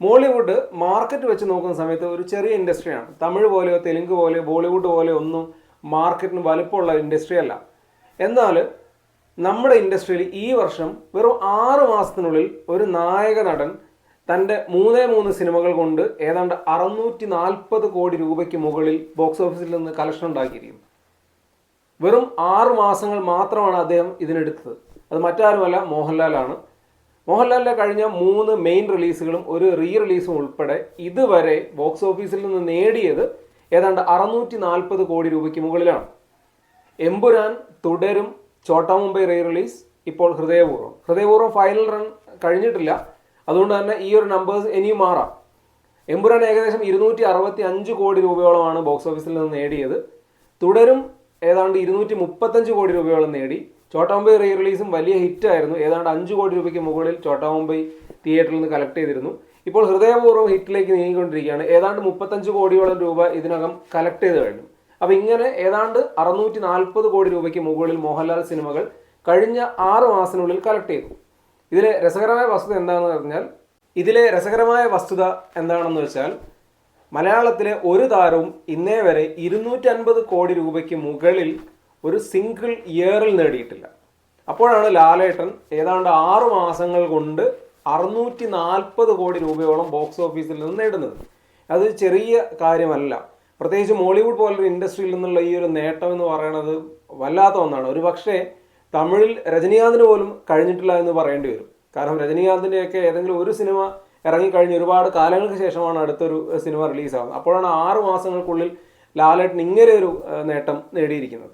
Mollywood market വെച്ച് നോക്കുന്ന സമയത്ത് ഒരു ചെറിയ ഇൻഡസ്ട്രിയാണ്. തമിഴ് പോലെയോ തെലുങ്ക് പോലെയോ ബോളിവുഡ് പോലെയോ ഒന്നും മാർക്കറ്റിന് വലുപ്പമുള്ള ഇൻഡസ്ട്രി അല്ല. എന്നാൽ നമ്മുടെ ഇൻഡസ്ട്രിയിൽ ഈ വർഷം വെറും 6 മാസത്തിനുള്ളിൽ ഒരു നായക നടൻ തൻ്റെ 3 സിനിമകൾ കൊണ്ട് ഏതാണ്ട് 640 കോടി രൂപയ്ക്ക് മുകളിൽ ബോക്സ് ഓഫീസിൽ നിന്ന് കളക്ഷൻ ഉണ്ടാക്കിയിരിക്കുന്നു. വെറും 6 മാസങ്ങൾ മാത്രമാണ് അദ്ദേഹം ഇതിനെടുത്തത്. അത് മറ്റാരുമല്ല, മോഹൻലാലാണ്. മോഹൻലാലിൻ്റെ കഴിഞ്ഞ 3 മെയിൻ റിലീസുകളും ഒരു റീ റിലീസും ഉൾപ്പെടെ ഇതുവരെ ബോക്സ് ഓഫീസിൽ നിന്ന് നേടിയത് ഏതാണ്ട് 640 കോടി രൂപയ്ക്ക് മുകളിലാണ്. എമ്പുരാൻ, തുടരും, ചോട്ടാ മുംബൈ റീ റിലീസ്, ഇപ്പോൾ ഹൃദയപൂർവ്വം ഫൈനൽ റൺ കഴിഞ്ഞിട്ടില്ല. അതുകൊണ്ട് തന്നെ ഈ ഒരു നമ്പേഴ്സ് ഇനിയും മാറാം. എമ്പുരാൻ ഏകദേശം 265 കോടി രൂപയോളമാണ് ബോക്സ് ഓഫീസിൽ നിന്ന് നേടിയത്. തുടരും ഏതാണ്ട് 235 കോടി രൂപയോളം നേടി. ചോട്ടാ മുംബൈ റീ റിലീസും വലിയ ഹിറ്റായിരുന്നു. ഏതാണ്ട് 5 കോടി രൂപയ്ക്ക് മുകളിൽ ചോട്ടാ മുംബൈ തിയേറ്ററിൽ നിന്ന് കളക്ട് ചെയ്തിരുന്നു. ഇപ്പോൾ ഹൃദയപൂർവ്വം ഹിറ്റിലേക്ക് നീങ്ങിക്കൊണ്ടിരിക്കുകയാണ്. ഏതാണ്ട് 35 കോടിയോളം രൂപ ഇതിനകം കളക്ട് ചെയ്ത് കഴിഞ്ഞു. അപ്പം ഇങ്ങനെ ഏതാണ്ട് 640 കോടി രൂപയ്ക്ക് മുകളിൽ മോഹൻലാൽ സിനിമകൾ കഴിഞ്ഞ 6 മാസത്തിനുള്ളിൽ കളക്ട് ചെയ്തു. ഇതിലെ രസകരമായ വസ്തുത എന്താണെന്ന് വെച്ചാൽ മലയാളത്തിലെ ഒരു താരവും ഇന്നേ വരെ 250 കോടി രൂപയ്ക്ക് മുകളിൽ ഒരു സിംഗിൾ ഇയറിൽ നേടിയിട്ടില്ല. അപ്പോഴാണ് ലാലേട്ടൻ ഏതാണ്ട് 6 മാസങ്ങൾ കൊണ്ട് 640 കോടി രൂപയോളം ബോക്സ് ഓഫീസിൽ നിന്ന് നേടുന്നത്. അത് ചെറിയ കാര്യമല്ല. പ്രത്യേകിച്ച് മോളിവുഡ് പോലൊരു ഇൻഡസ്ട്രിയിൽ നിന്നുള്ള ഈ ഒരു നേട്ടം എന്ന് പറയുന്നത് വല്ലാത്ത ഒന്നാണ്. ഒരു പക്ഷേ തമിഴിൽ രജനീകാന്തിന് പോലും കഴിഞ്ഞിട്ടില്ല എന്ന് പറയേണ്ടി വരും. കാരണം രജനീകാന്തിൻ്റെയൊക്കെ ഏതെങ്കിലും ഒരു സിനിമ ഇറങ്ങിക്കഴിഞ്ഞ് ഒരുപാട് കാലങ്ങൾക്ക് ശേഷമാണ് അടുത്തൊരു സിനിമ റിലീസാകുന്നത്. അപ്പോഴാണ് 6 മാസങ്ങൾക്കുള്ളിൽ ലാലേട്ടൻ ഇങ്ങനെ ഒരു നേട്ടം നേടിയിരിക്കുന്നത്.